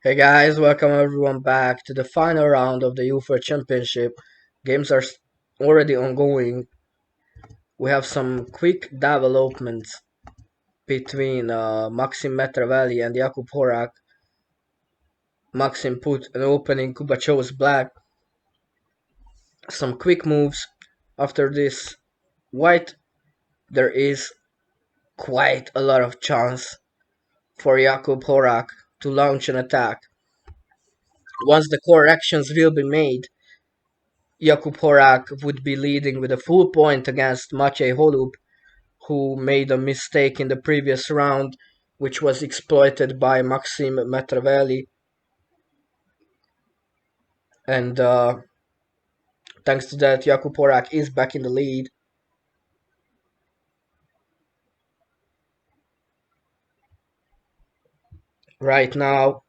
Hey guys, welcome everyone back to the final round of the UEFA Championship. Games are already ongoing. We have some quick developments between Maxim Metravelli and Jakub Horak. Maxim put an opening, Kuba chose black. Some quick moves. After this white, there is quite a lot of chance for Jakub Horak to launch an attack. Once the corrections will be made, Jakub Horak would be leading with a full point against Maciej Holub, who made a mistake in the previous round, which was exploited by Maxim Metravelli. And thanks to that, Jakub Horak is back in the lead. Right now,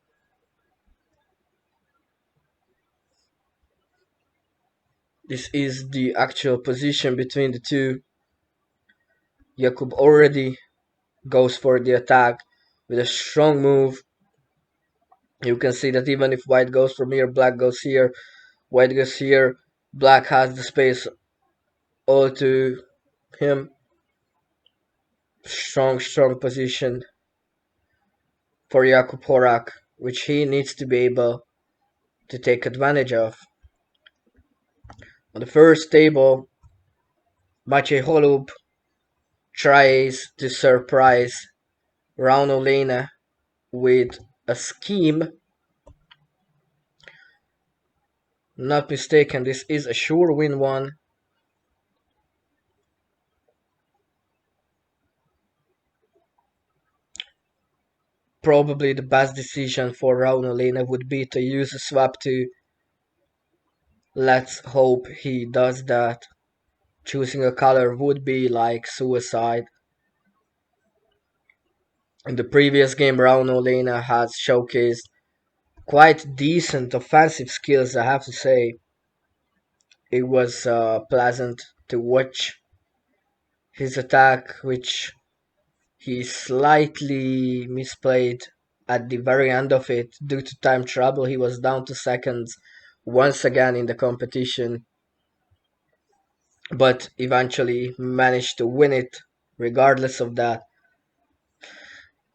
this is the actual position between the two. Jakub already goes for the attack with a strong move. You can see that even if white goes from here, black goes here, white goes here, black has the space all to him. Strong position for Jakub Horak, which he needs to be able to take advantage of. On the first table, Maciej Holub tries to surprise Rauno Lena with a scheme. Not mistaken, this is a sure win one. Probably the best decision for Rauno Lena would be to use a swap to. Let's hope he does that. Choosing a color would be like suicide. In the previous game, Rauno Lena has showcased quite decent offensive skills, I have to say. It was pleasant to watch his attack, which he slightly misplayed at the very end of it due to time trouble. He was down to seconds once again in the competition, but eventually managed to win it regardless of that.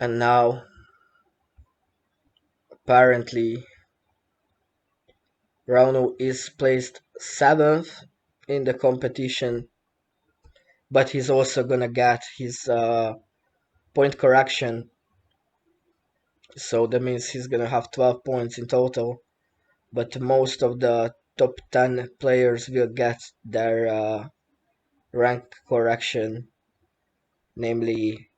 And now, apparently, Rauno is placed 7th in the competition, but he's also gonna get his point correction, so that means he's gonna have 12 points in total. But most of the top 10 players will get their rank correction, namely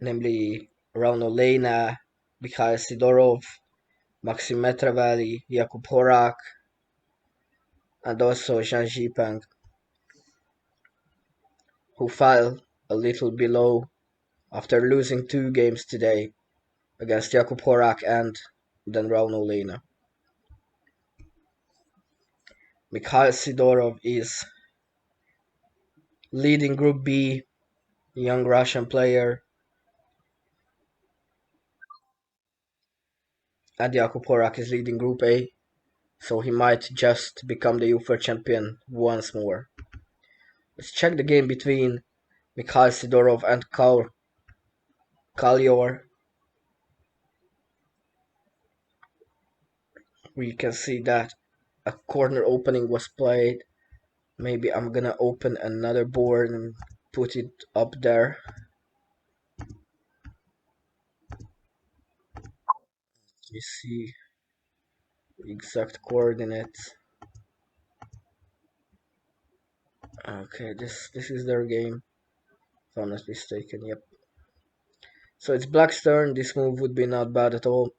Rauno Lena, Mikhail Sidorov, Maxim Metravelli, Jakub Horak, and also Zhang Jipeng, who fell a little below after losing 2 games today against Jakub Horak and then Rauno Lena. Mikhail Sidorov is leading Group B, young Russian player, and Jakub Horak is leading Group A, so he might just become the UEFA champion once more. Let's check the game between Mikhail Sidorov and Kalior. We can see that a corner opening was played. Maybe I'm gonna open another board and put it up there. Let me see the exact coordinates. Okay, this is their game, if I'm not mistaken. Yep. So it's Black's turn. This move would be not bad at all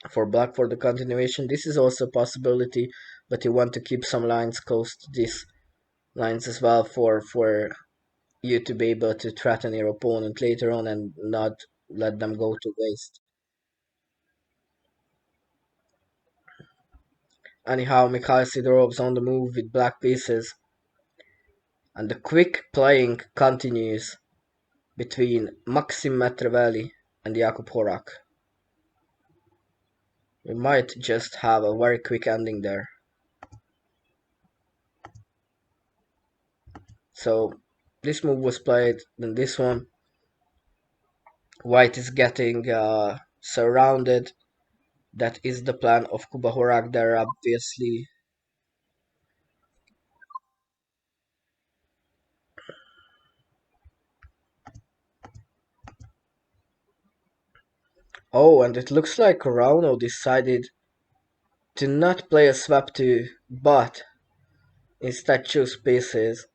for Black for the continuation. This is also a possibility, but you want to keep some lines close to these lines as well for you to be able to threaten your opponent later on and not let them go to waste. Anyhow, Mikhail Sidorov's on the move with black pieces, and the quick playing continues between Maxim Metravelli and Jakub Horak. We might just have a very quick ending there. So this move was played, then this one. White is getting surrounded. That is the plan of Kubahorak there, obviously. Oh, and it looks like Rauno decided to not play a swap 2, but instead choose pieces.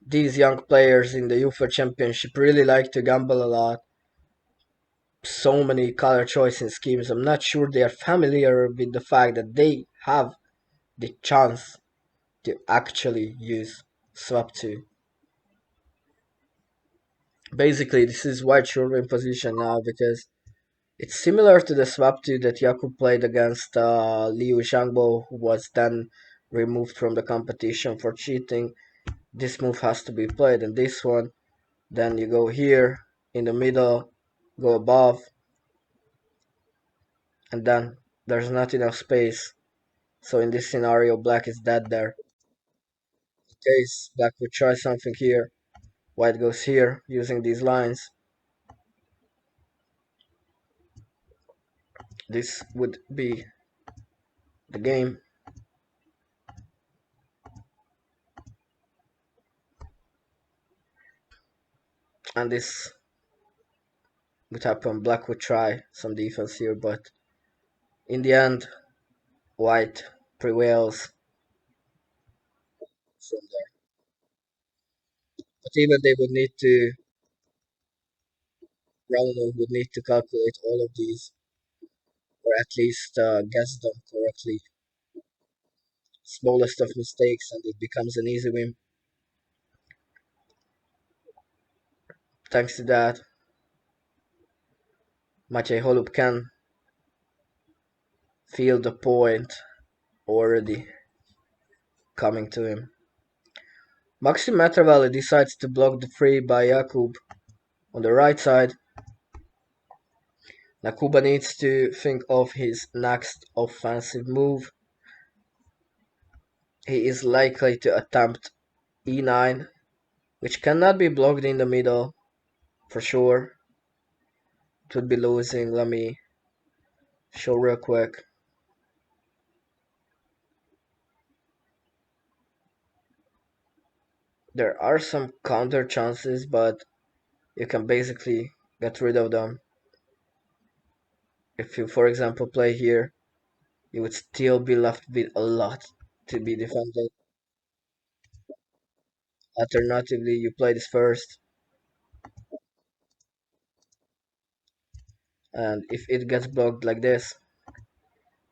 These young players in the UEFA Championship really like to gamble a lot. So many color choicing schemes. I'm not sure they are familiar with the fact that they have the chance to actually use swap 2. Basically, this is White short in position now because it's similar to the swap 2 that Jakub played against Liu Xiangbo, who was then removed from the competition for cheating. This move has to be played, and this one, then you go here in the middle, go above, and then there's not enough space. So in this scenario, black is dead there. In case black would try something here, white goes here using these lines. This would be the game. And this would happen. Black would try some defense here, but in the end, white prevails from there. But even they would need to, Ronaldo would need to calculate all of these, or at least guess them correctly. Smallest of mistakes, and it becomes an easy win. Thanks to that, Maciej Holub can feel the point already coming to him. Maxim Matravalli decides to block the free by Jakub on the right side. Nakuba needs to think of his next offensive move. He is likely to attempt e9, which cannot be blocked in the middle for sure. It would be losing. Let me show real quick. There are some counter chances, but you can basically get rid of them. If you, for example, play here, you would still be left with a lot to be defended. Alternatively, you play this first, and if it gets blocked like this,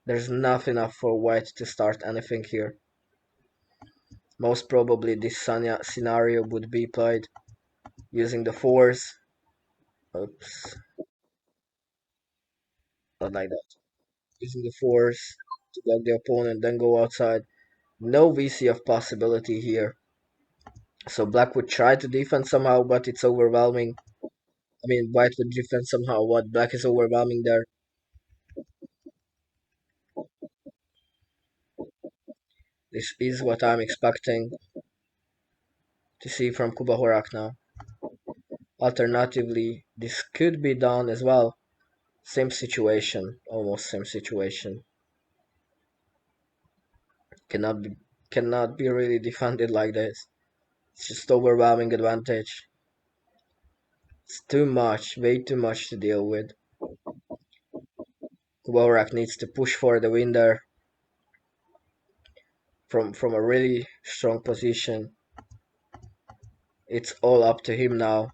there's not enough for white to start anything here. Most probably this scenario would be played using the fours. Oops, not like that. Using the fours to block the opponent, then go outside. No VC of possibility here. So black would try to defend somehow, but it's overwhelming. I mean, white would defend somehow, what black is overwhelming there. This is what I'm expecting to see from Kuba Horak now. Alternatively, this could be done as well. Same situation, almost same situation. Cannot be cannot be really defended like this. It's just overwhelming advantage. It's too much, way too much to deal with. Kuborak needs to push for the win there from a really strong position. It's all up to him now.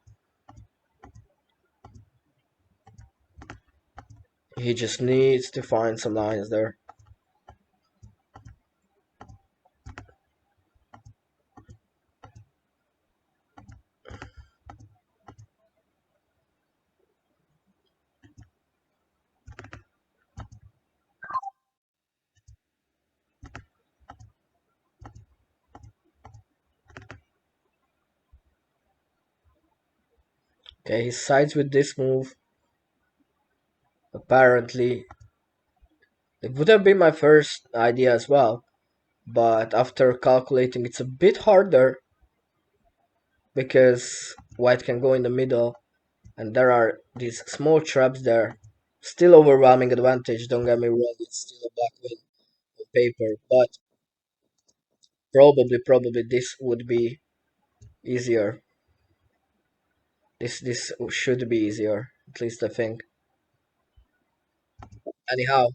He just needs to find some lines there. Okay, he sides with this move. Apparently, It would have been my first idea as well, but after calculating, it's a bit harder because white can go in the middle, and there are these small traps there. Still overwhelming advantage, don't get me wrong, it's still a black win on paper, but probably this would be easier. This should be easier, at least I think. Anyhow,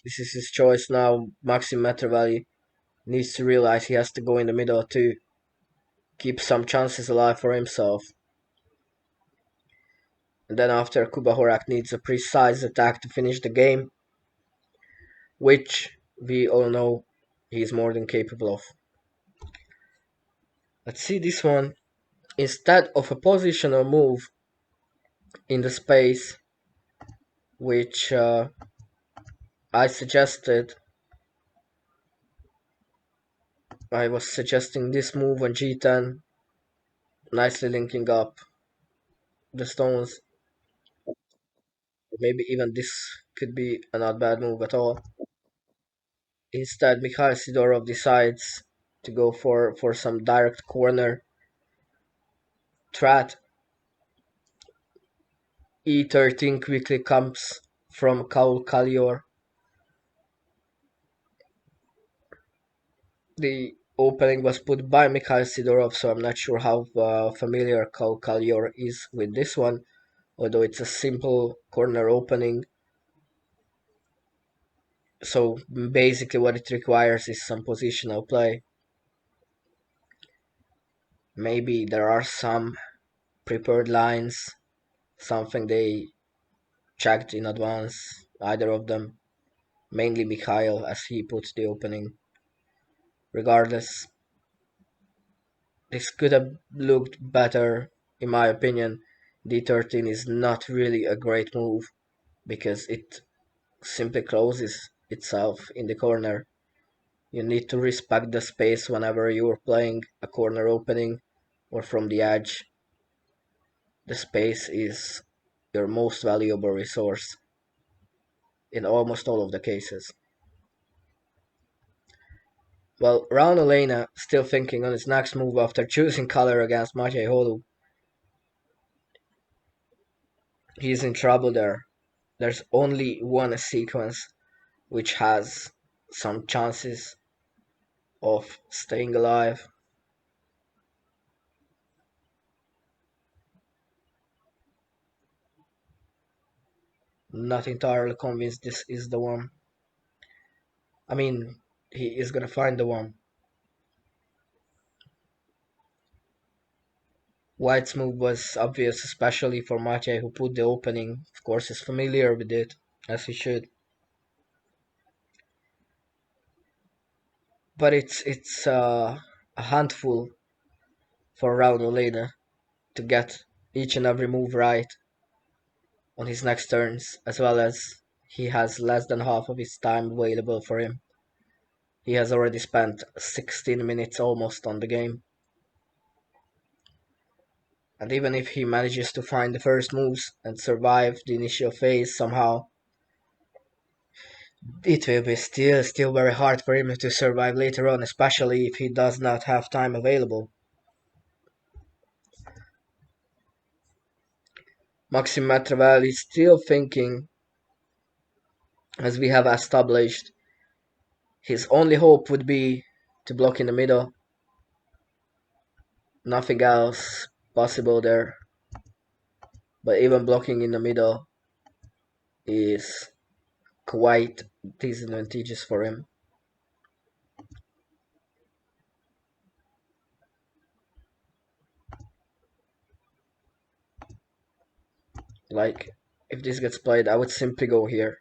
this is his choice now. Maxim Metrovelli needs to realize he has to go in the middle to keep some chances alive for himself. And then after, Kuba Horak needs a precise attack to finish the game, which we all know he's more than capable of. Let's see this one. Instead of a positional move in the space, which I suggested, I was suggesting this move on G10, nicely linking up the stones. Or maybe even this could be a not bad move at all. Instead, Mikhail Sidorov decides to go for some direct corner threat. E13 quickly comes from Kaul Kalior. The opening was put by Mikhail Sidorov, so I'm not sure how familiar Kaul Kalior is with this one, although it's a simple corner opening. So basically what it requires is some positional play. Maybe there are some prepared lines, something they checked in advance, either of them, mainly Mikhail as he puts the opening. Regardless, this could have looked better, in my opinion. D13 is not really a great move because it simply closes itself in the corner. You need to respect the space whenever you're playing a corner opening or from the edge. The space is your most valuable resource in almost all of the cases. Well, Raul Elena, still thinking on his next move after choosing color against Maciej Holu. He's in trouble there. There's only one sequence which has some chances of staying alive. Not entirely convinced this is the one. I mean, he is gonna find the one. White's move was obvious, especially for Maciej, who put the opening. Of course, is familiar with it, as he should. But it's a handful for Raul Molina to get each and every move right on his next turns, as well as he has less than half of his time available for him. He has already spent 16 minutes almost on the game. And even if he manages to find the first moves and survive the initial phase somehow, it will be still very hard for him to survive later on, especially if he does not have time available. Maxim Matravel is still thinking, as we have established, his only hope would be to block in the middle. Nothing else possible there. But even blocking in the middle is quite disadvantageous for him. Like, if this gets played, I would simply go here.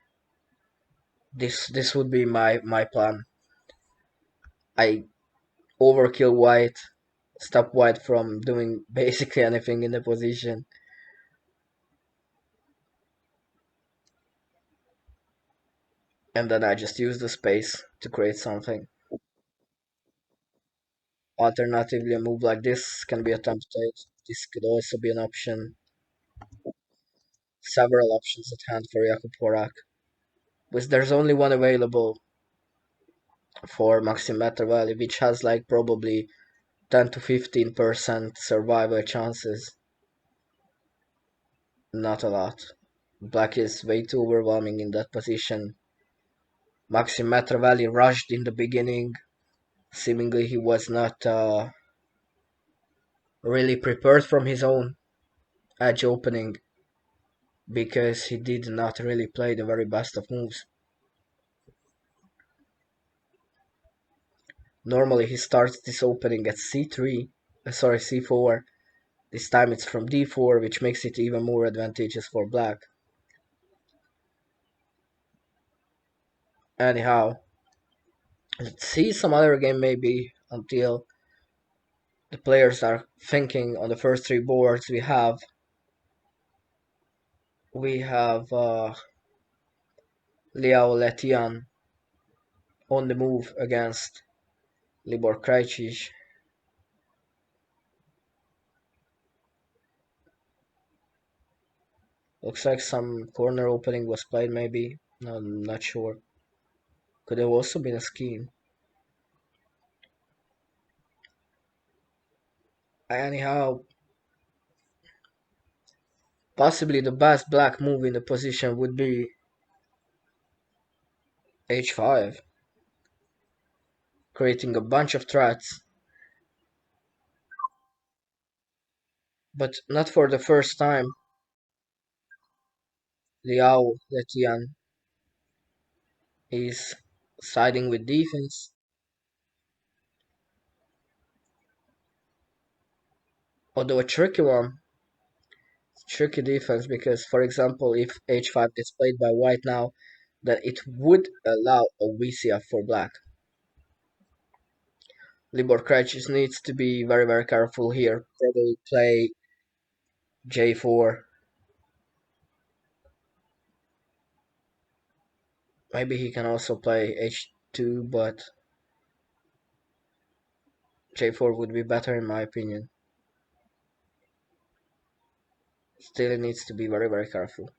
This would be my plan. I overkill white, stop white from doing basically anything in the position. And then I just use the space to create something. Alternatively, a move like this can be attempted. This could also be an option. Several options at hand for Jakub Horak. which there's only one available for Maxim Valley, which has like probably 10 to 15% survival chances. Not a lot. Black is way too overwhelming in that position. Maxim Valley rushed in the beginning. Seemingly he was not really prepared from his own edge opening because he did not really play the very best of moves. Normally he starts this opening at c4. This time it's from d4, which makes it even more advantageous for black. Anyhow, let's see some other game maybe until the players are thinking on the first three boards. We have Liao Letian on the move against Libor Krajcic. Looks like some corner opening was played maybe. No, I'm not sure. Could have also been a scheme. Anyhow, possibly the best black move in the position would be h5, creating a bunch of threats, but not for the first time. Liao Letian is siding with defense, although a tricky defense because, for example, if h5 gets played by white now, then it would allow a VCF for black. Libor Krajcic needs to be very careful here. Probably play j4. Maybe he can also play h2, but j4 would be better in my opinion. Still, he needs to be very careful.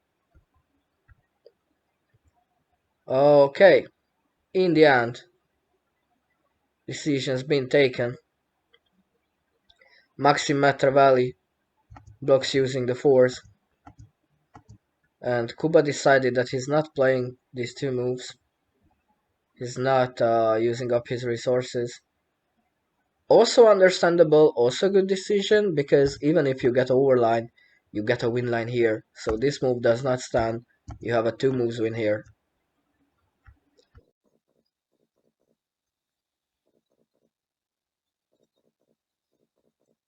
Okay, in the end, decision's been taken. Maxim Valley blocks using the fours, and Kuba decided that he's not playing these two moves. He's not using up his resources. Also understandable, also good decision, because even if you get overline, you get a win line here. So this move does not stand. You have a two moves win here.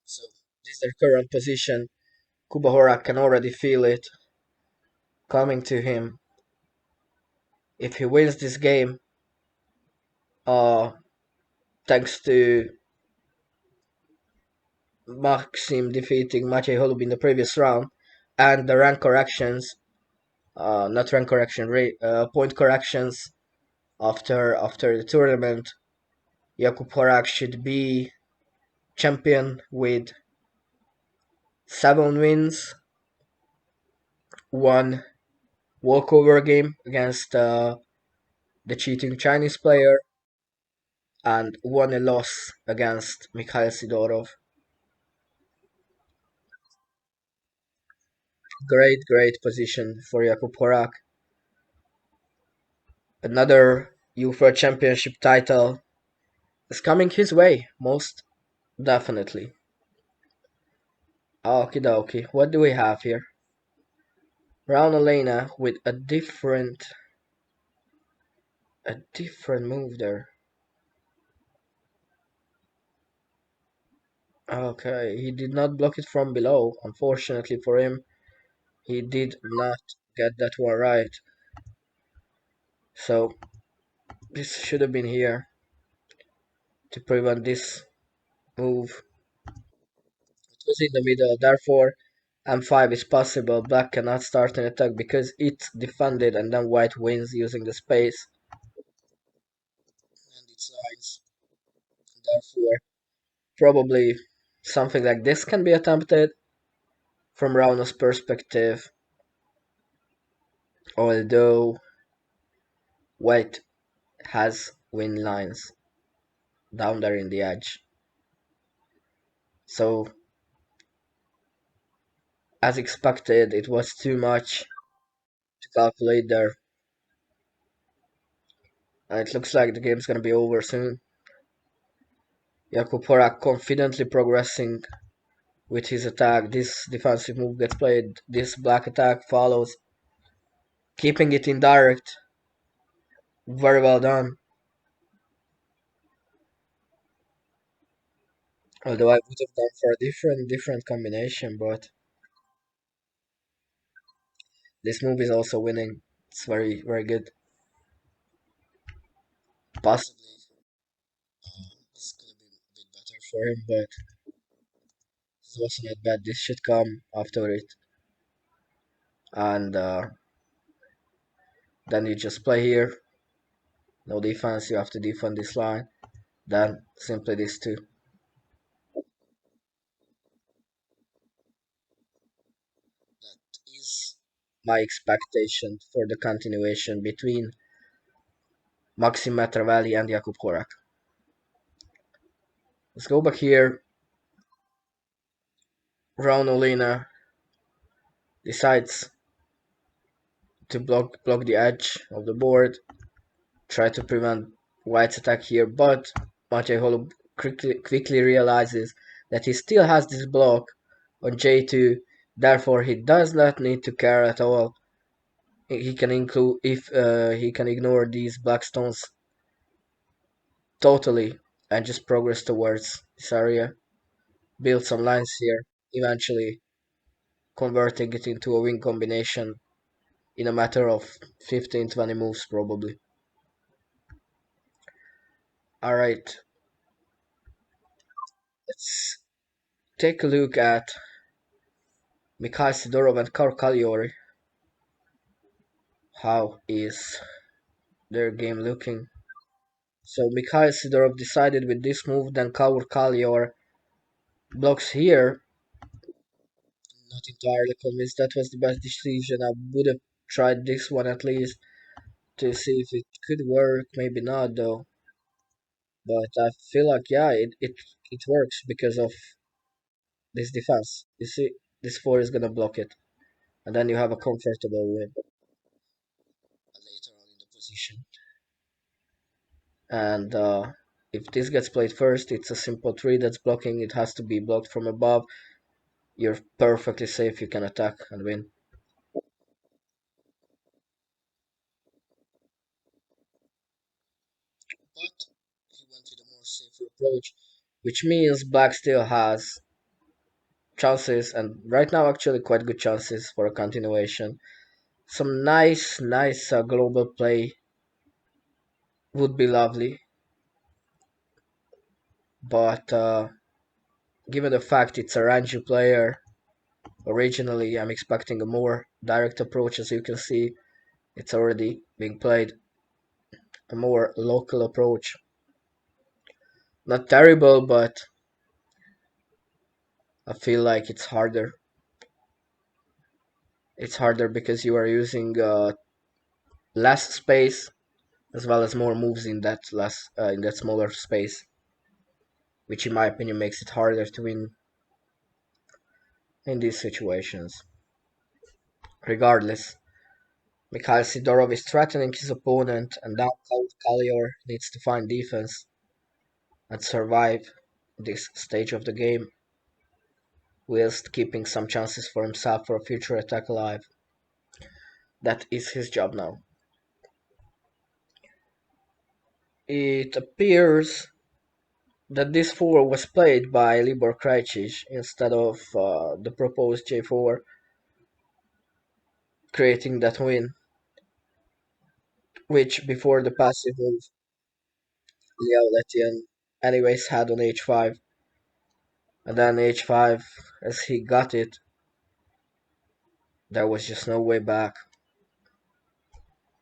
So this is their current position. Kuba can already feel it coming to him. If he wins this game, uh, thanks to Maxim defeating Maciej Holub in the previous round, and the rank corrections, not rank correction, point corrections after the tournament, Jakub Horak should be champion with 7 wins, 1 walkover game against the cheating Chinese player, and 1 loss against Mikhail Sidorov. Great position for Jakub Horak. Another UEFA Championship title is coming his way, most definitely. Okie dokie, what do we have here? Brown Elena with a different move there. Okay, he did not block it from below. Unfortunately for him, he did not get that one right. So this should have been here to prevent this move. It was in the middle, therefore m5 is possible. Black cannot start an attack because it's defended and then white wins using the space and its lines. Therefore, probably something like this can be attempted from Rauno's perspective, although White has win lines down there in the edge. So, as expected, it was too much to calculate there. And it looks like the game's gonna be over soon. Jakub confidently progressing with his attack. This defensive move gets played. This black attack follows, keeping it indirect. Very well done. Although I would have gone for a different combination, but this move is also winning. It's very good. Possibly this could have been a bit better for him, but this was not bad. This should come after it, and then you just play here. No defense. You have to defend this line. Then simply these two. That is my expectation for the continuation between Maxim Matravelli and Jakub Horak. Let's go back here. Raunolina decides to block the edge of the board, try to prevent White's attack here, but Matej Holub quickly realizes that he still has this block on J2, therefore he does not need to care at all. He can include if he can ignore these black stones totally and just progress towards this area, build some lines here, eventually converting it into a win combination in a matter of 15-20 moves probably. Alright, let's take a look at Mikhail Sidorov and Karl Kaliori. How is their game looking? So Mikhail Sidorov decided with this move, then Kaur Kalior blocks here. Not entirely convinced that was the best decision. I would have tried this one at least to see if it could work. Maybe not though. But I feel like yeah, it works because of this defense. You see, this 4 is gonna block it. And then you have a comfortable win later on in the position. And if this gets played first, it's a simple 3 that's blocking. It has to be blocked from above. You're perfectly safe. You can attack and win. But he went with a more safer approach, which means black still has chances, and right now actually quite good chances for a continuation. Some nice global play would be lovely, but given the fact it's a Ranji player, originally I'm expecting a more direct approach. As you can see, it's already being played, a more local approach. Not terrible, but I feel like it's harder. It's harder because you are using less space as well as more moves in that in that smaller space, which in my opinion makes it harder to win in these situations. Regardless, Mikhail Sidorov is threatening his opponent, and now Kalior needs to find defense and survive this stage of the game, whilst keeping some chances for himself for a future attack alive. That is his job now. It appears that this 4 was played by Libor Krajcic instead of the proposed J4, creating that win, which before the passive move, Liao Letian anyways had on h5, and then h5, as he got it, there was just no way back,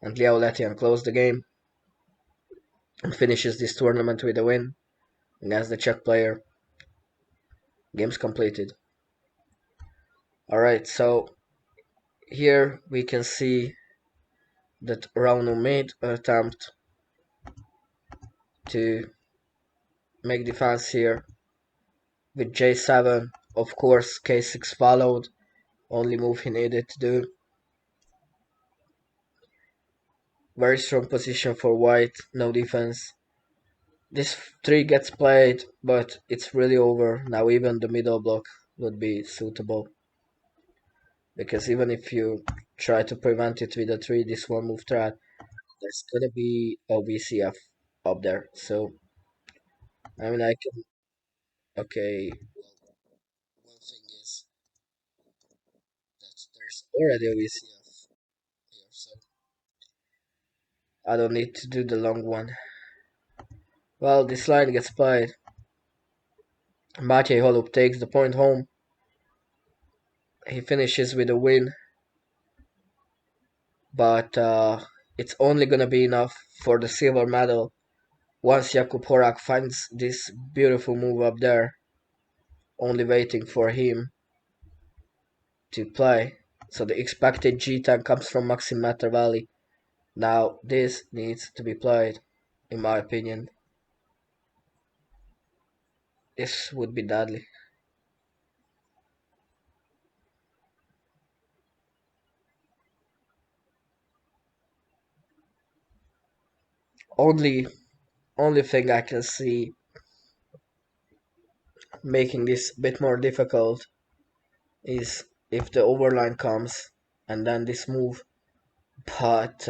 and Liao Letian closed the game and finishes this tournament with a win against the Czech player. Game's completed. Alright, so here we can see that Rauno made an attempt to make defense here with J7. Of course, K6 followed, only move he needed to do. Very strong position for white, no defense. This 3 gets played, but it's really over. Now even the middle block would be suitable. Because even if you try to prevent it with a 3, this one move threat, there's gonna be a VCF up there. So, I mean, I can. Okay, one thing is that there's already a VCF here, so I don't need to do the long one. Well, this line gets played. Maciej Holub takes the point home. He finishes with a win, but it's only gonna be enough for the silver medal once Jakub Horak finds this beautiful move up there, only waiting for him to play. So the expected G10 comes from Maxim Matervali. Now this needs to be played, in my opinion. This would be deadly. Only thing I can see making this a bit more difficult is if the overline comes and then this move. But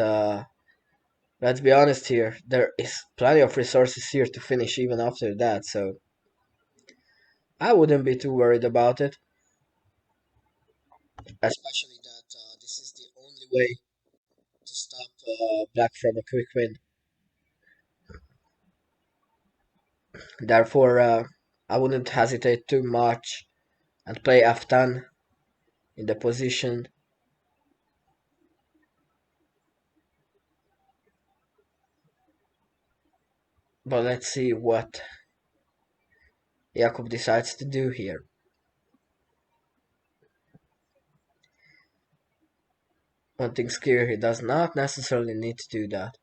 let's be honest here, there is plenty of resources here to finish even after that, so I wouldn't be too worried about it. Especially that this is the only way to stop Black from a quick win. Therefore, I wouldn't hesitate too much and play f10 in the position. But let's see what Jakub decides to do here. One thing's clear, he does not necessarily need to do that.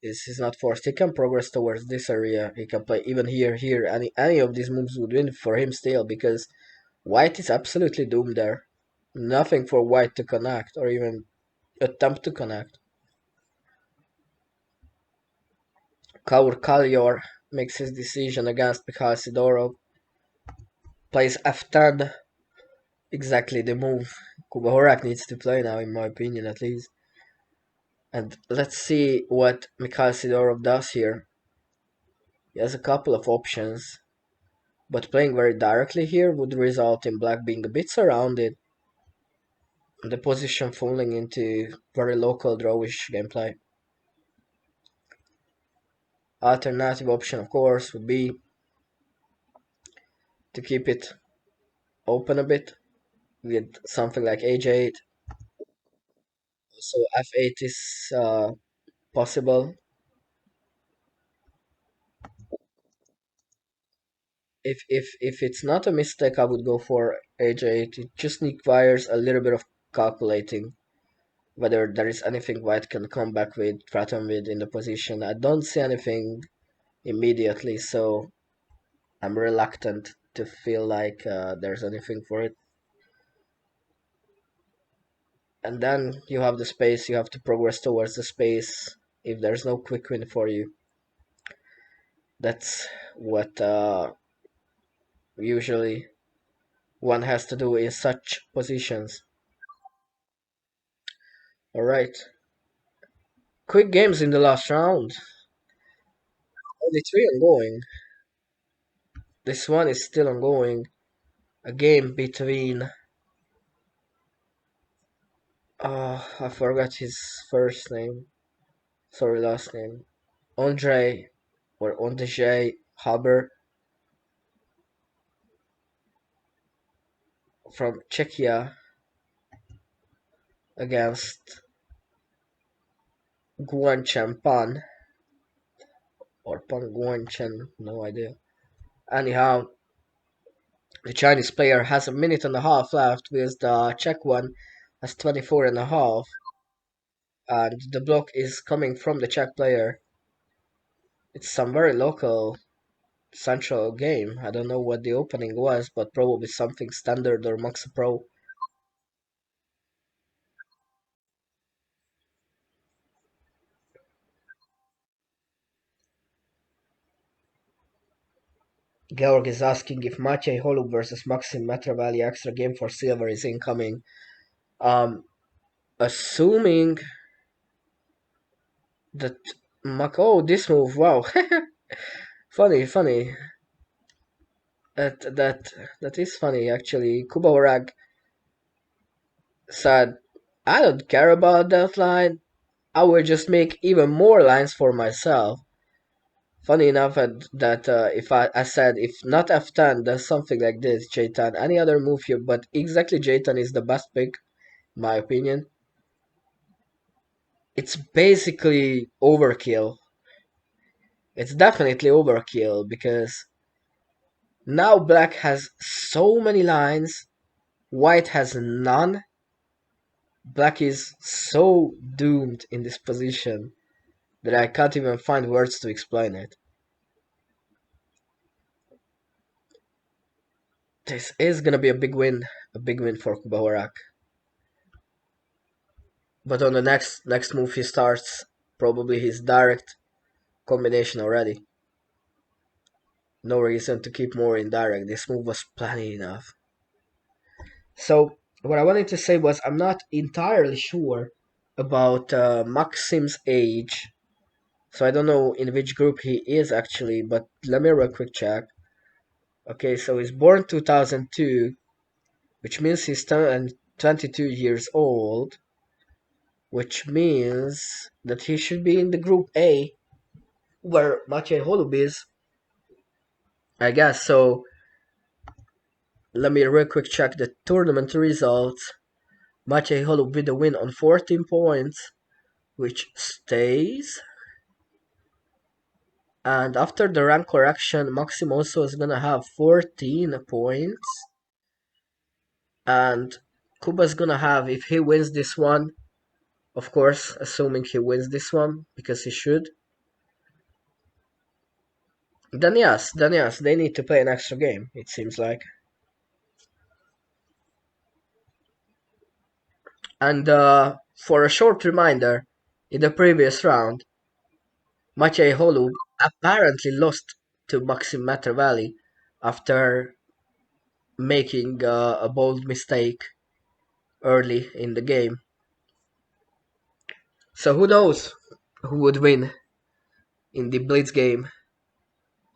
This is not forced. He can progress towards this area. He can play even here, here. Any of these moves would win for him still because white is absolutely doomed there. Nothing for white to connect or even attempt to connect. Kaur Kalyor makes his decision against Mikhail Sidorov. Plays f10. Exactly the move Kuba Horak needs to play now, in my opinion at least. And let's see what Mikhail Sidorov does here. He has a couple of options, but playing very directly here would result in black being a bit surrounded, the position falling into very local drawish gameplay. Alternative option, of course, would be to keep it open a bit with something like H8. So F8 is possible. If it's not a mistake, I would go for H8. It just requires a little bit of calculating whether there is anything white can come back with, threaten with in the position. I don't see anything immediately, so I'm reluctant to feel like there's anything for it. And then you have the space, you have to progress towards the space if there's no quick win for you. That's what usually one has to do in such positions. Alright. Quick games in the last round. Only 3 ongoing. This one is still ongoing. A game between I forgot his first name. Sorry, last name. Andre or Ondrej Haber from Czechia against Guanchen Pan or Pan Guanchen, no idea. Anyhow, the Chinese player has a minute and a half left with the Czech one has 24 and a half, and the block is coming from the Czech player. It's some very local central game. I don't know what the opening was, but probably something standard or Max Pro. Georg is asking if Maciej Holub versus Maxim Matravali extra game for silver is incoming. Um, assuming that oh, this move, wow, funny. That is funny actually. Kuba Orag said, "I don't care about that line. I will just make even more lines for myself." Funny enough that if I said if not F10 does something like this, Jaitan, any other move here, but exactly Jaitan is the best pick, in my opinion. It's basically overkill. It's definitely overkill because now black has so many lines, white has none. Black is so doomed in this position that I can't even find words to explain it. This is gonna be a big win for Kubawarak. But on the next move he starts probably his direct combination already. No reason to keep more indirect. This move was plenty enough. So what I wanted to say was I'm not entirely sure about Maxim's age. So I don't know in which group he is actually, but let me real quick check. Okay, so he's born 2002, which means he's 22 years old, which means that he should be in the group A, where Maciej Holub is, I guess. So let me real quick check the tournament results. Maciej Holub with the win on 14 points, which stays. And after the rank correction, Maxim also is gonna have 14 points. And Kuba's gonna have, if he wins this one, of course, assuming he wins this one, because he should, then yes, they need to play an extra game, it seems like. And for a short reminder, in the previous round, Maciej Holub apparently lost to Maxim Matravali after making a bold mistake early in the game. So who knows who would win in the Blitz game,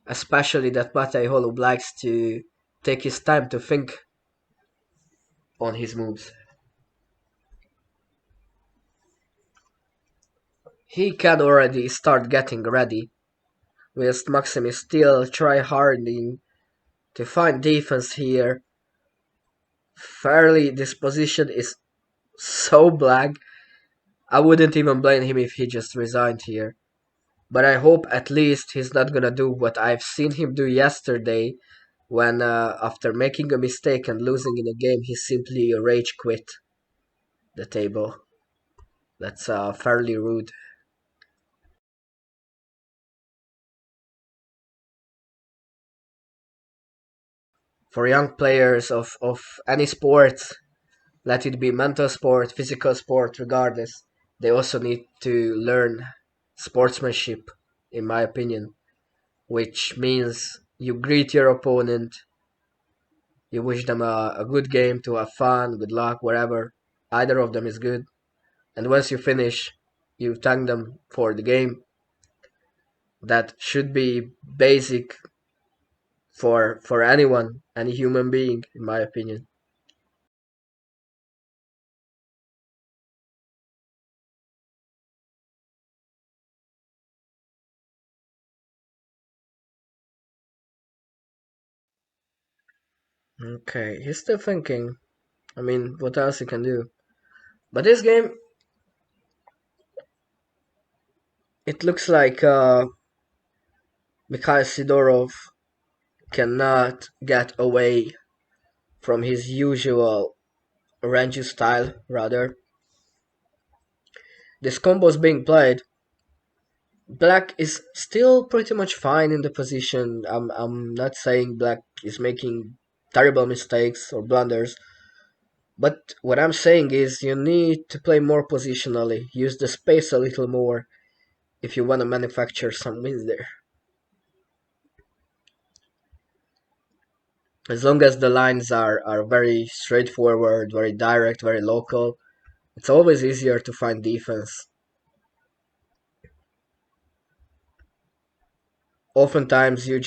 especially that Maciej Holub likes to take his time to think on his moves. He can already start getting ready, whilst Maxim is still try-harding to find defense here. Fairly, this position is so black. I wouldn't even blame him if he just resigned here. But I hope at least he's not gonna do what I've seen him do yesterday when after making a mistake and losing in a game he simply rage quit the table. That's fairly rude. For young players of any sport, let it be mental sport, physical sport, regardless, they also need to learn sportsmanship, in my opinion, which means you greet your opponent, you wish them a good game, to have fun, good luck, whatever. Either of them is good. And once you finish, you thank them for the game. That should be basic for anyone, any human being, in my opinion. Okay, he's still thinking. I mean, what else he can do? But this game, it looks like Mikhail Sidorov cannot get away from his usual Rangy style rather. This combo is being played. Black is still pretty much fine in the position. I'm not saying Black is making terrible mistakes or blunders, but what I'm saying is you need to play more positionally, use the space a little more if you want to manufacture some wins there. As long as the lines are very straightforward, very direct, very local, it's always easier to find defense. Oftentimes you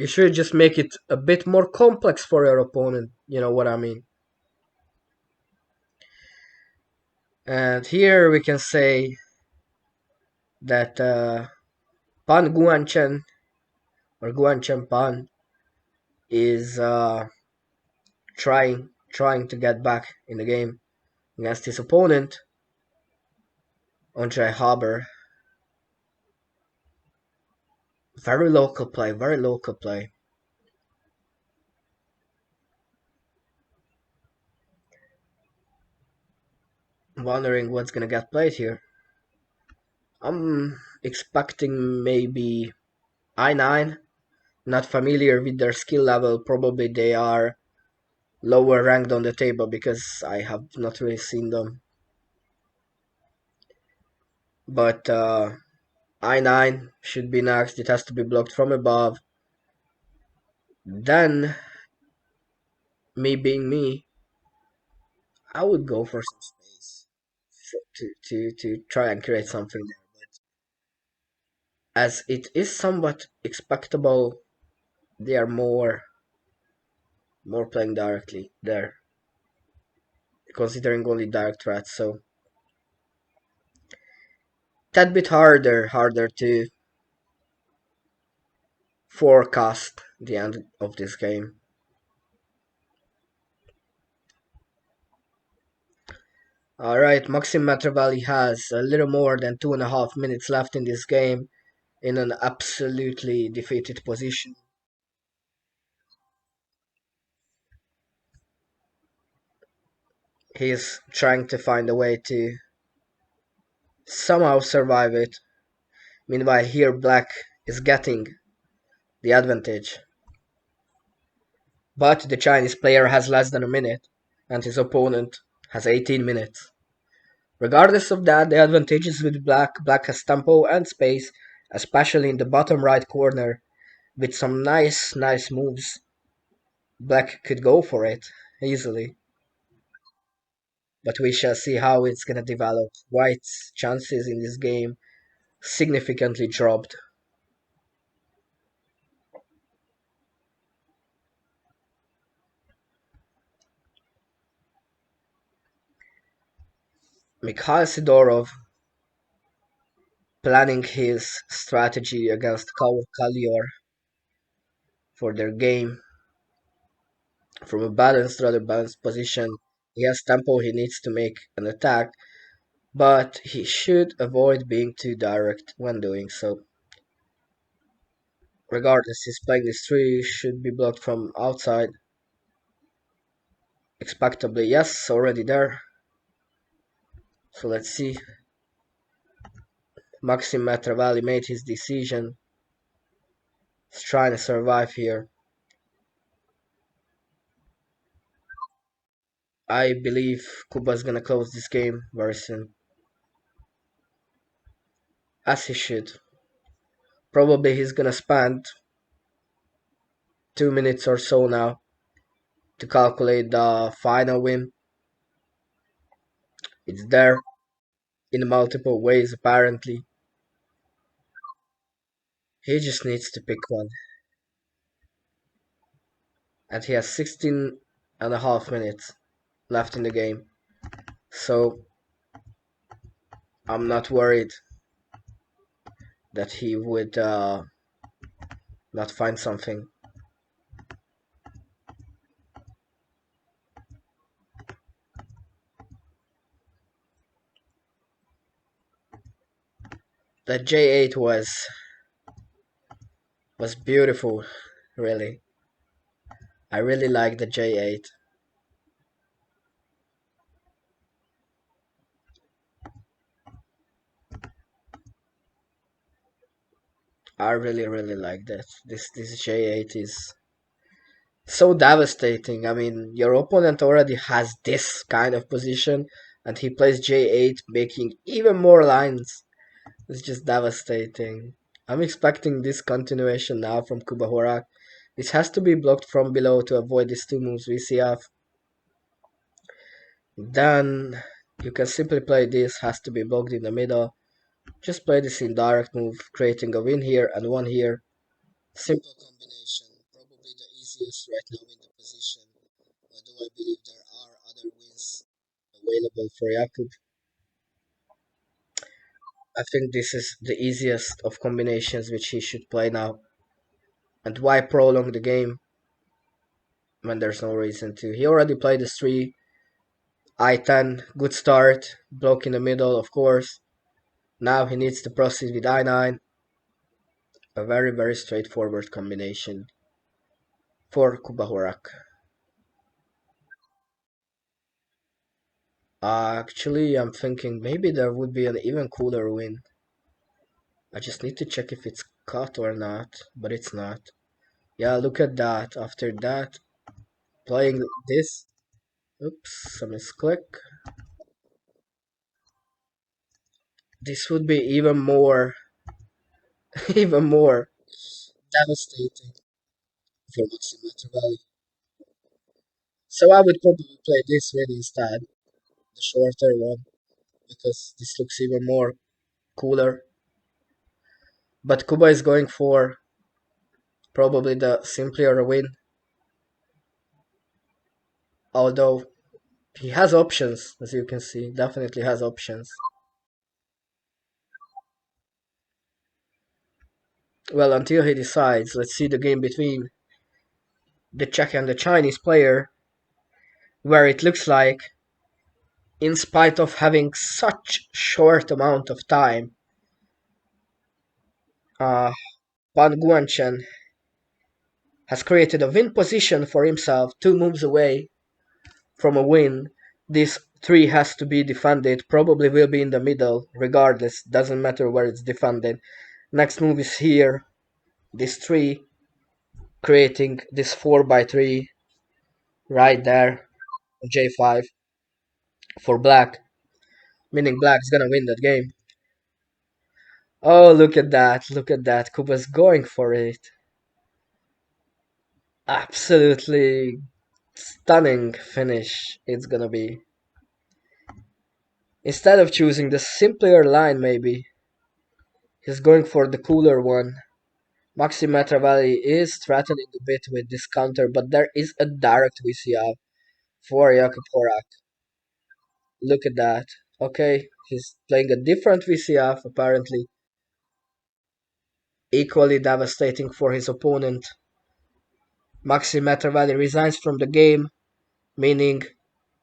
should just make it a bit more complex for your opponent, you know what I mean. And here we can say that Pan Guanchen or Guanchen Pan is trying to get back in the game against his opponent, Andre Haber. Very local play, very local play. Wondering what's gonna get played here. I'm expecting maybe I9. Not familiar with their skill level. Probably they are lower ranked on the table because I have not really seen them. But I9 should be next. It has to be blocked from above. Then, me being me, I would go for some space to try and create something there. But as it is somewhat expectable, they are more playing directly there, considering only direct threats. So that bit harder to forecast the end of this game. Alright, Maxim Matravalli has a little more than 2.5 minutes left in this game in an absolutely defeated position. He is trying to find a way to somehow survive it. Meanwhile, here Black is getting the advantage. But the Chinese player has less than a minute, and his opponent has 18 minutes. Regardless of that, the advantage is with Black. Black has tempo and space, especially in the bottom right corner, with some nice moves. Black could go for it easily, but we shall see how it's gonna develop. White's chances in this game significantly dropped. Mikhail Sidorov planning his strategy against Kalior for their game from a rather balanced position. He has tempo, he needs to make an attack, but he should avoid being too direct when doing so. Regardless, he's playing this tree, should be blocked from outside. Expectably, yes, already there. So let's see. Maxim Matravalli made his decision. He's trying to survive here. I believe Kuba's gonna close this game very soon. As he should. Probably he's gonna spend 2 minutes or so now to calculate the final win. It's there in multiple ways apparently. He just needs to pick one. And he has 16.5 minutes left in the game. So I'm not worried that he would not find something. That J8 was beautiful, really. I really like the J8. I really, really like that. This J8 is so devastating. I mean, your opponent already has this kind of position, and he plays J8, making even more lines. It's just devastating. I'm expecting this continuation now from Kuba Horak. This has to be blocked from below to avoid these two moves VCF. Then you can simply play this, has to be blocked in the middle. Just play this indirect move, creating a win here and one here. Simple combination, probably the easiest right now in the position, although I believe there are other wins available for Jakub. I think this is the easiest of combinations which he should play now. And why prolong the game when there's no reason to? He already played this 3, I10, good start, block in the middle, of course. Now he needs to proceed with I9. A very, very straightforward combination for Kubahorak. Actually, I'm thinking maybe there would be an even cooler win. I just need to check if it's cut or not, but it's not. Yeah, look at that. After that, playing this. Oops, I misclick. This would be even more, even more devastating for Maximator Valley. So I would probably play this win instead, the shorter one, because this looks even more cooler. But Kuba is going for probably the simpler win, although he has options, as you can see, definitely has options. Well, until he decides, let's see the game between the Czech and the Chinese player, where it looks like, in spite of having such short amount of time, uh, Pan Guanchen has created a win position for himself, 2 moves away from a win. This 3 has to be defended, probably will be in the middle, regardless, doesn't matter where it's defended. Next move is here, this 3, creating this 4x3 right there, J5 for black, meaning black's gonna win that game. Oh, look at that, Kuba's going for it. Absolutely stunning finish it's gonna be. Instead of choosing the simpler line maybe, he's going for the cooler one. Maxi Matravalli is threatening a bit with this counter, but there is a direct VCR for Jakub Horak. Look at that. Okay, he's playing a different VCF apparently. Equally devastating for his opponent. Maxi Matravalli resigns from the game, meaning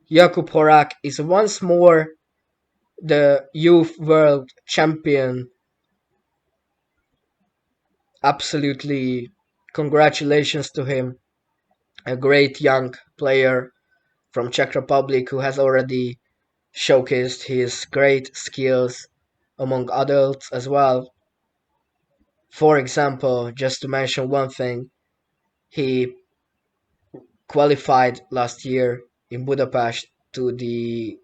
Jakub Horak is once more the youth world champion. Absolutely congratulations to him. A great young player from Czech Republic who has already showcased his great skills among adults as well. For example, just to mention one thing, he qualified last year in Budapest to the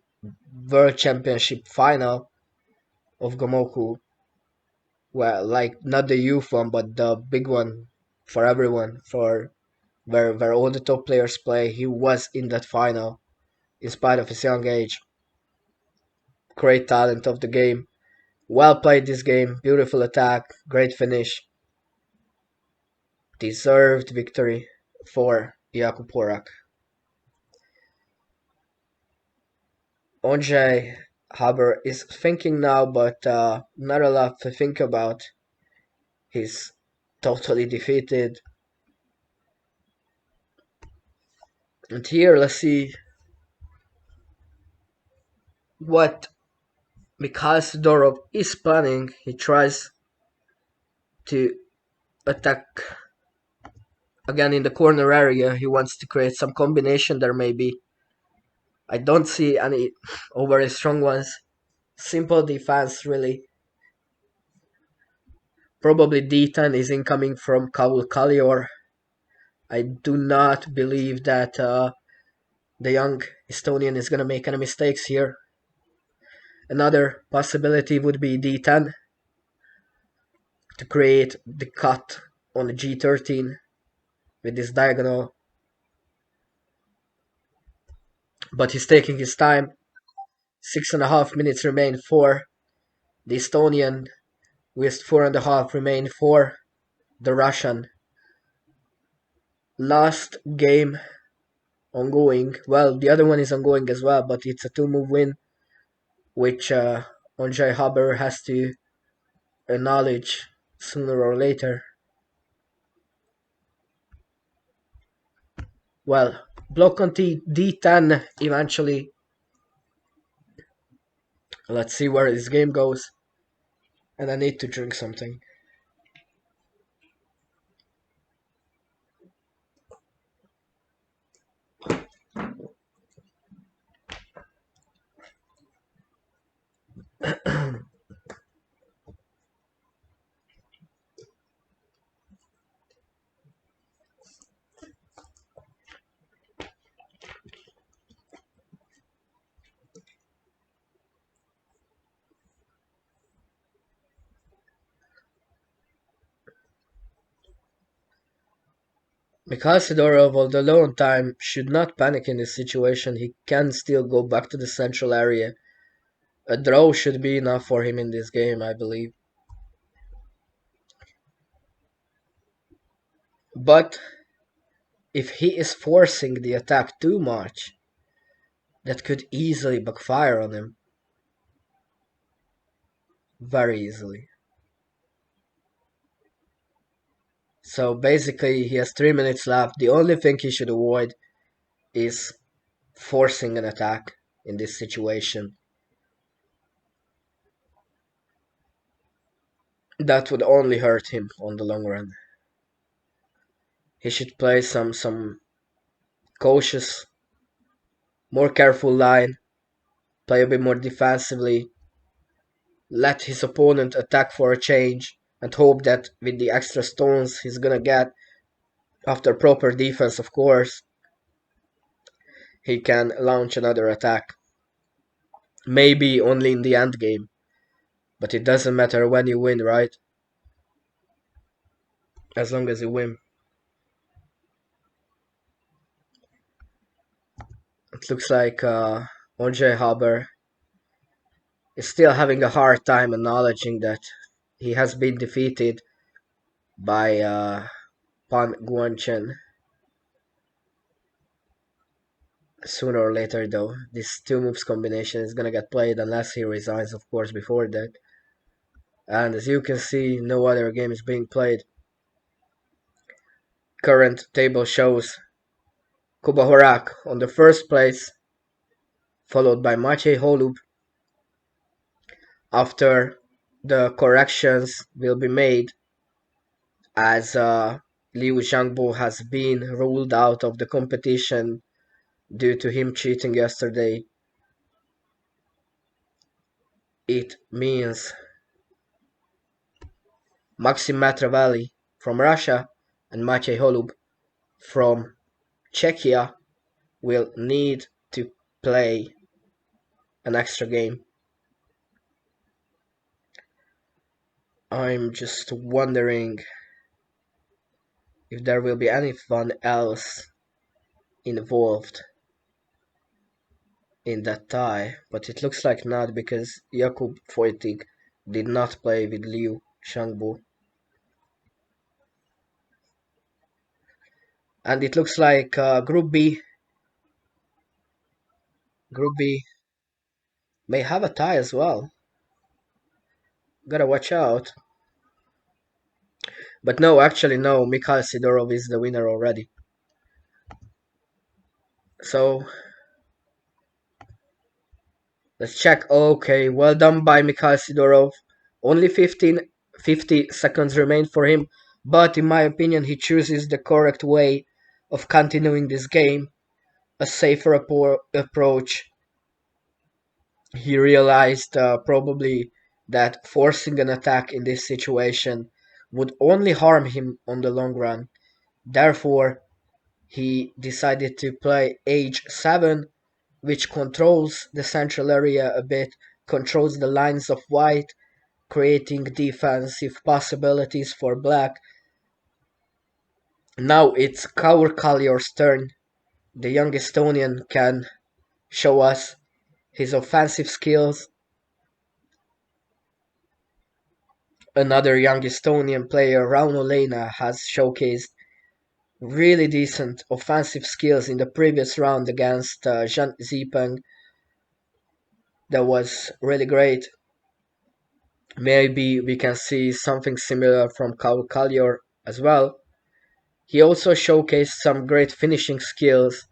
World Championship final of Gomoku, well, like not the youth one, but the big one for everyone, for where all the top players play. He was in that final in spite of his young age. Great talent of the game. Well played this game. Beautiful attack. Great finish. Deserved victory for Jakub Horak. Ondřej Haber is thinking now, but not a lot to think about. He's totally defeated. And here, let's see what Mikhail Sidorov is planning. He tries to attack again in the corner area. He wants to create some combination there, maybe. I don't see any overly strong ones. Simple defense, really. Probably D10 is incoming from Kaul Kalior. I do not believe that the young Estonian is going to make any mistakes here. Another possibility would be D10 to create the cut on the G13 with this diagonal. But he's taking his time. 6.5 minutes remain for the Estonian, with 4.5 remain for the Russian. Last game ongoing. Well, the other one is ongoing as well, but it's a 2-move win, which Onjay Haber has to acknowledge sooner or later. Well, block on D10 eventually. Let's see where this game goes. And I need to drink something. Mikhail Sidorov, although low on time, should not panic in this situation. He can still go back to the central area. A draw should be enough for him in this game, I believe. But if he is forcing the attack too much, that could easily backfire on him. Very easily. So basically, he has 3 minutes left. The only thing he should avoid is forcing an attack in this situation. That would only hurt him on the long run. He should play some cautious, more careful line, play a bit more defensively, let his opponent attack for a change, and hope that with the extra stones he's gonna get, after proper defense of course, he can launch another attack. Maybe only in the end game, but it doesn't matter when you win, right? As long as you win. It looks like Onjay Haber is still having a hard time acknowledging that he has been defeated by Pan Guanchen. Sooner or later, though, this 2 moves combination is gonna get played unless he resigns, of course, before that. And as you can see, no other game is being played. Current table shows Kuba Horak on the first place, followed by Maciej Holub. After the corrections will be made, as Liu Xiangbo has been ruled out of the competition due to him cheating yesterday. It means Maxim Matravalli from Russia and Maciej Holub from Czechia will need to play an extra game. I'm just wondering if there will be anyone else involved in that tie, but it looks like not, because Jakub Foytig did not play with Liu Xiangbo. And it looks like Group B may have a tie as well. Gotta watch out. But no, actually no, Mikhail Sidorov is the winner already. So let's check. Okay, well done by Mikhail Sidorov. Only 50 seconds remain for him, but in my opinion he chooses the correct way of continuing this game, a safer approach. He realized probably that forcing an attack in this situation would only harm him on the long run. Therefore, he decided to play H7, which controls the central area a bit, controls the lines of white, creating defensive possibilities for black. Now it's Kaur Kalyor's turn. The young Estonian can show us his offensive skills. Another young Estonian player, Rauno Leina, has showcased really decent offensive skills in the previous round against Jean Zipeng. That was really great. Maybe we can see something similar from Kaur Kalyor as well. He also showcased some great finishing skills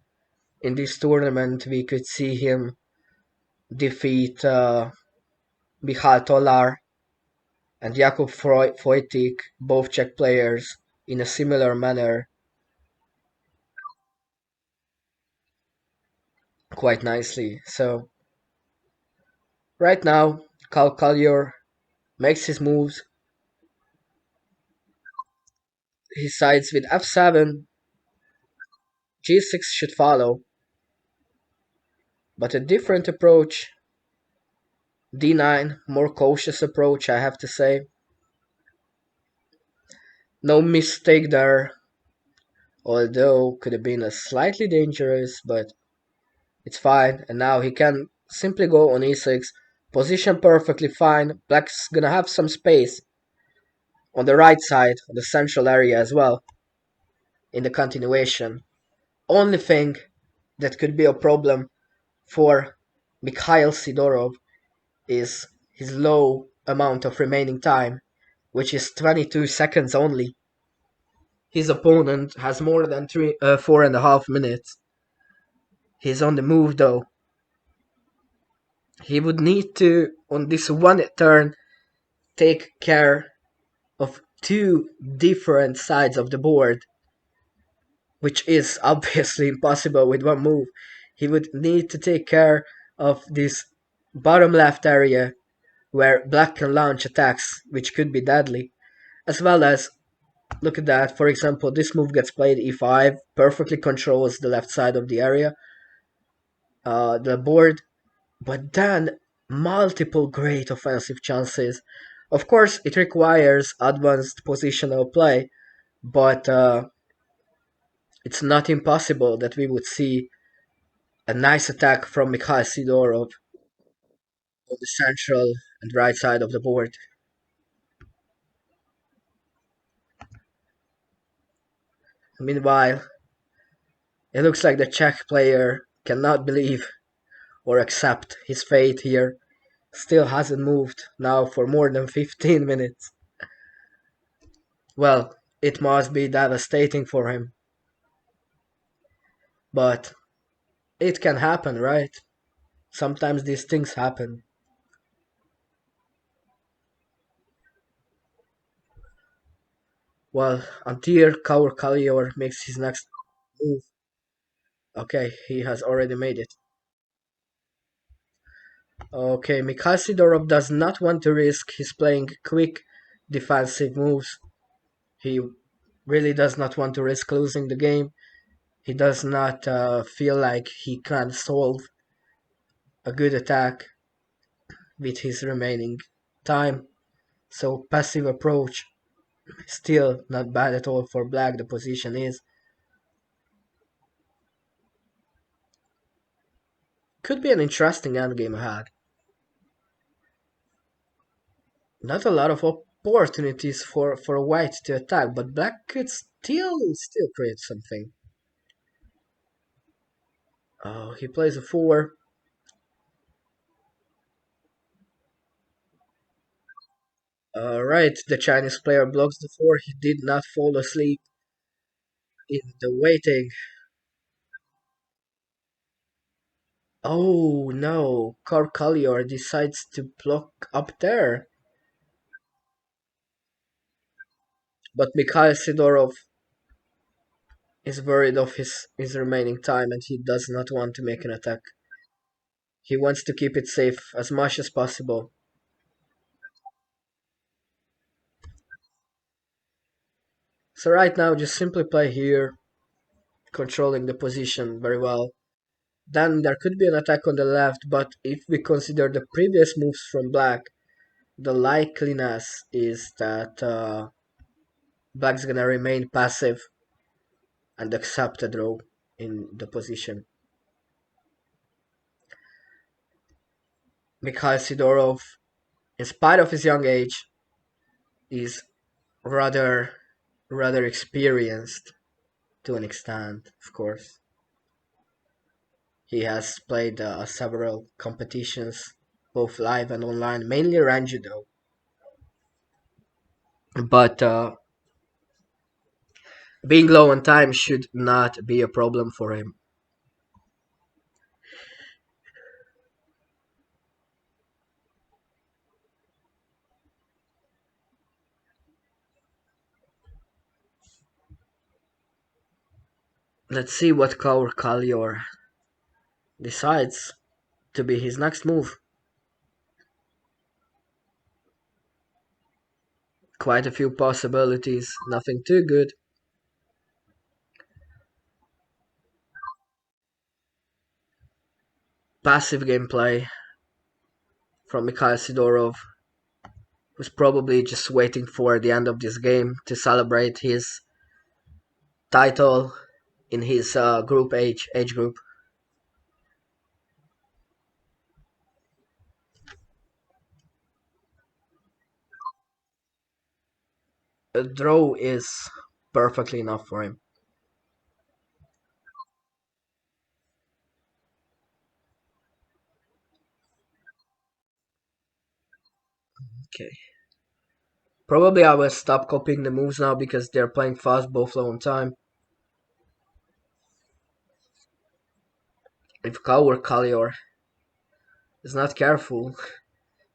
in this tournament. We could see him defeat Michal Tolar and Jakub Wojtik, both Czech players, in a similar manner quite nicely. So right now, Kalyor makes his moves. He sides with f7, g6 should follow, but a different approach, d9, more cautious approach, I have to say. No mistake there, although could have been a slightly dangerous, but it's fine. And now he can simply go on e6, position perfectly fine. Black's gonna have some space on the right side, on the central area as well, in the continuation. Only thing that could be a problem for Mikhail Sidorov is his low amount of remaining time, which is 22 seconds only. His opponent has more than 4.5 minutes. He's on the move though. He would need to, on this one turn, take care of two different sides of the board, which is obviously impossible with one move. He would need to take care of this bottom left area where black can launch attacks, which could be deadly, as well as, look at that, for example, this move gets played e5, perfectly controls the left side of the area, the board, but then multiple great offensive chances. Of course, it requires advanced positional play, but it's not impossible that we would see a nice attack from Mikhail Sidorov on the central and right side of the board. Meanwhile, it looks like the Czech player cannot believe or accept his fate here. Still hasn't moved now for more than 15 minutes. Well, it must be devastating for him. But it can happen, right? Sometimes these things happen. Well, Antir Kaur Kalior makes his next move. Okay, he has already made it. Okay, Mikhail Sidorov does not want to risk his playing quick defensive moves. He really does not want to risk losing the game. He does not feel like he can solve a good attack with his remaining time. So passive approach, still not bad at all for black. The position is. Could be an interesting endgame ahead. Not a lot of opportunities for white to attack, but black could still create something. Oh, he plays a 4. Alright, the Chinese player blocks the 4. He did not fall asleep in the waiting. Oh no, Karkalior decides to block up there. But Mikhail Sidorov is worried of his remaining time and he does not want to make an attack. He wants to keep it safe as much as possible. So right now, just simply play here, controlling the position very well. Then there could be an attack on the left, but if we consider the previous moves from black, the likeliness is that black's gonna remain passive and accept a draw in the position. Mikhail Sidorov, in spite of his young age, is rather rather experienced to an extent, of course. He has played several competitions, both live and online, mainly Ranji though. But being low on time should not be a problem for him. Let's see what Kaur Kalior decides to be his next move. Quite a few possibilities, nothing too good. Passive gameplay from Mikhail Sidorov, who's probably just waiting for the end of this game to celebrate his title in his group age group. A draw is perfectly enough for him. Okay. Probably I will stop copying the moves now because they're playing fast both low on time. If Kaur Kalior is not careful,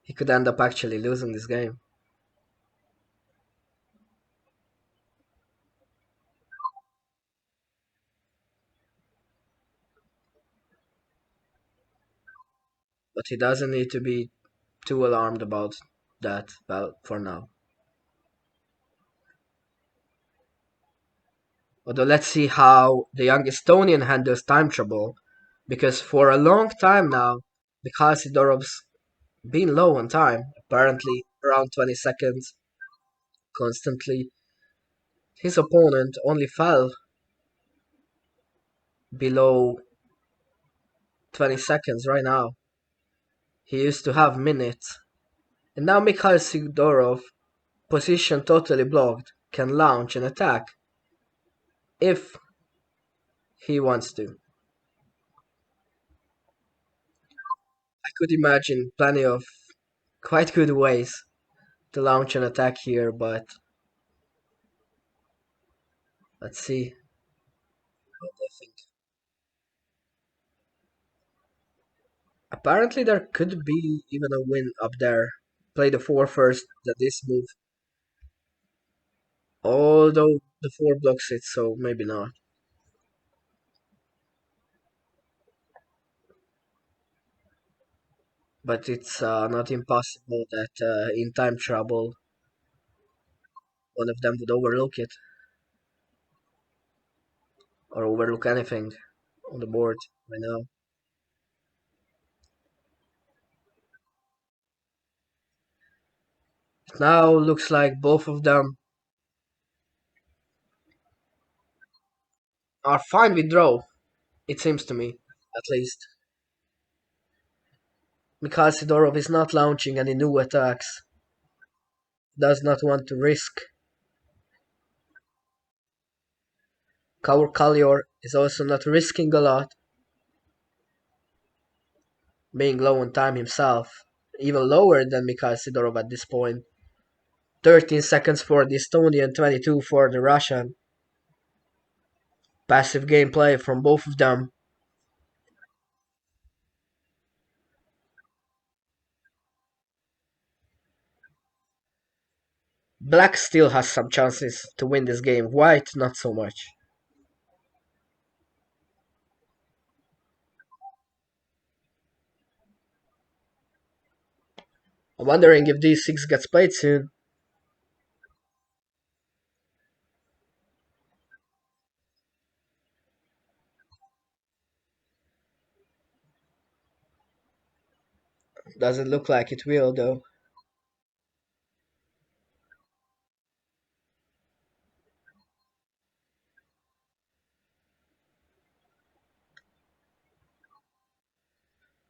he could end up actually losing this game. But he doesn't need to be too alarmed about that, well, for now. Although let's see how the young Estonian handles time trouble, because for a long time now, Mikhail Sidorov's been low on time, apparently around 20 seconds constantly. His opponent only fell below 20 seconds right now. He used to have minutes. And now Mikhail Sidorov, position totally blocked, can launch an attack if he wants to. I could imagine plenty of quite good ways to launch an attack here, but let's see what they think. Apparently there could be even a win up there. Play the 4 first, that this move. Although the 4 blocks it, so maybe not. But it's not impossible that in time trouble, one of them would overlook it, or overlook anything on the board right now. It now looks like both of them are fine with draw, it seems to me, at least. Mikhail Sidorov is not launching any new attacks, does not want to risk. Kaur Kalior is also not risking a lot, being low on time himself, even lower than Mikhail Sidorov at this point. 13 seconds for the Estonian, 22 for the Russian. Passive gameplay from both of them. Black still has some chances to win this game, White not so much. I'm wondering if D6 gets played soon. Doesn't look like it will, though.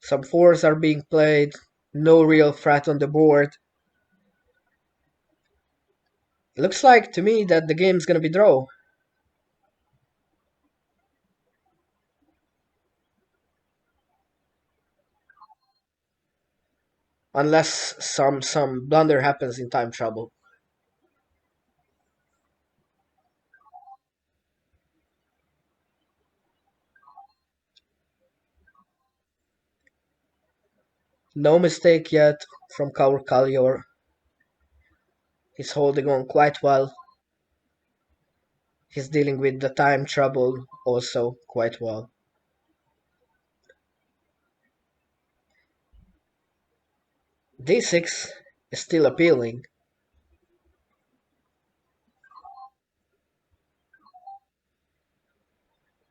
Some fours are being played. No real threat on the board. It looks like to me that the game's gonna be draw. Unless some blunder happens in time trouble. No mistake yet from Kaur Kalyor. He's holding on quite well. He's dealing with the time trouble also quite well. D6 is still appealing,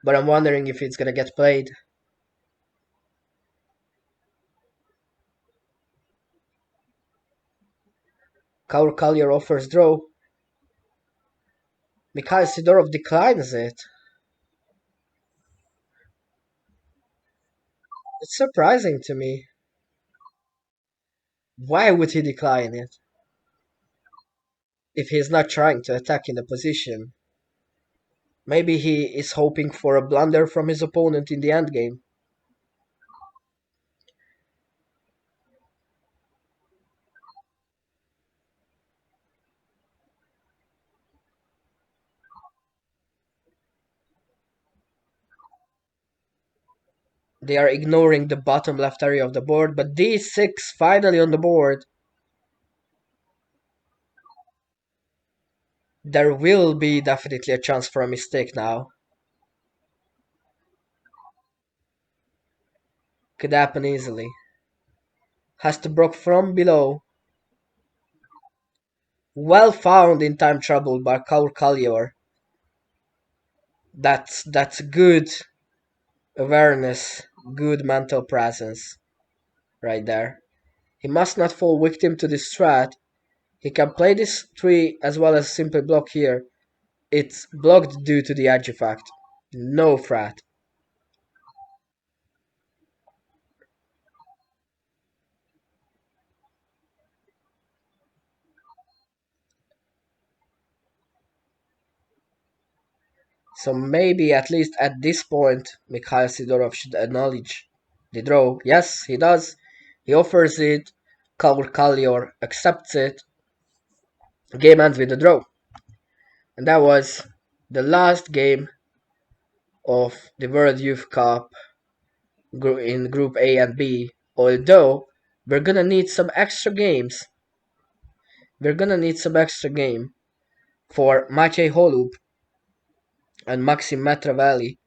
but I'm wondering if it's gonna get played. Kaur Kalyor offers draw. Mikhail Sidorov declines it. It's surprising to me. Why would he decline it if he's not trying to attack in the position? Maybe he is hoping for a blunder from his opponent in the endgame. They are ignoring the bottom left area of the board, but d6 finally on the board. There will be definitely a chance for a mistake now. Could happen easily. Has to block from below. Well found in time trouble by Kaur Kalyor. That's good awareness, good mental presence right there. He must not fall victim to this strat. He can play this tree as well as simple block here. It's blocked due to the edge effect. No threat. So maybe at least at this point, Mikhail Sidorov should acknowledge the draw. Yes, he does. He offers it. Kaur Kalyor accepts it. Game ends with a draw. And that was the last game of the World Youth Cup in Group A and B. Although we're gonna need some extra games. We're gonna need some extra game for Maciej Holub and Maxim Matraveli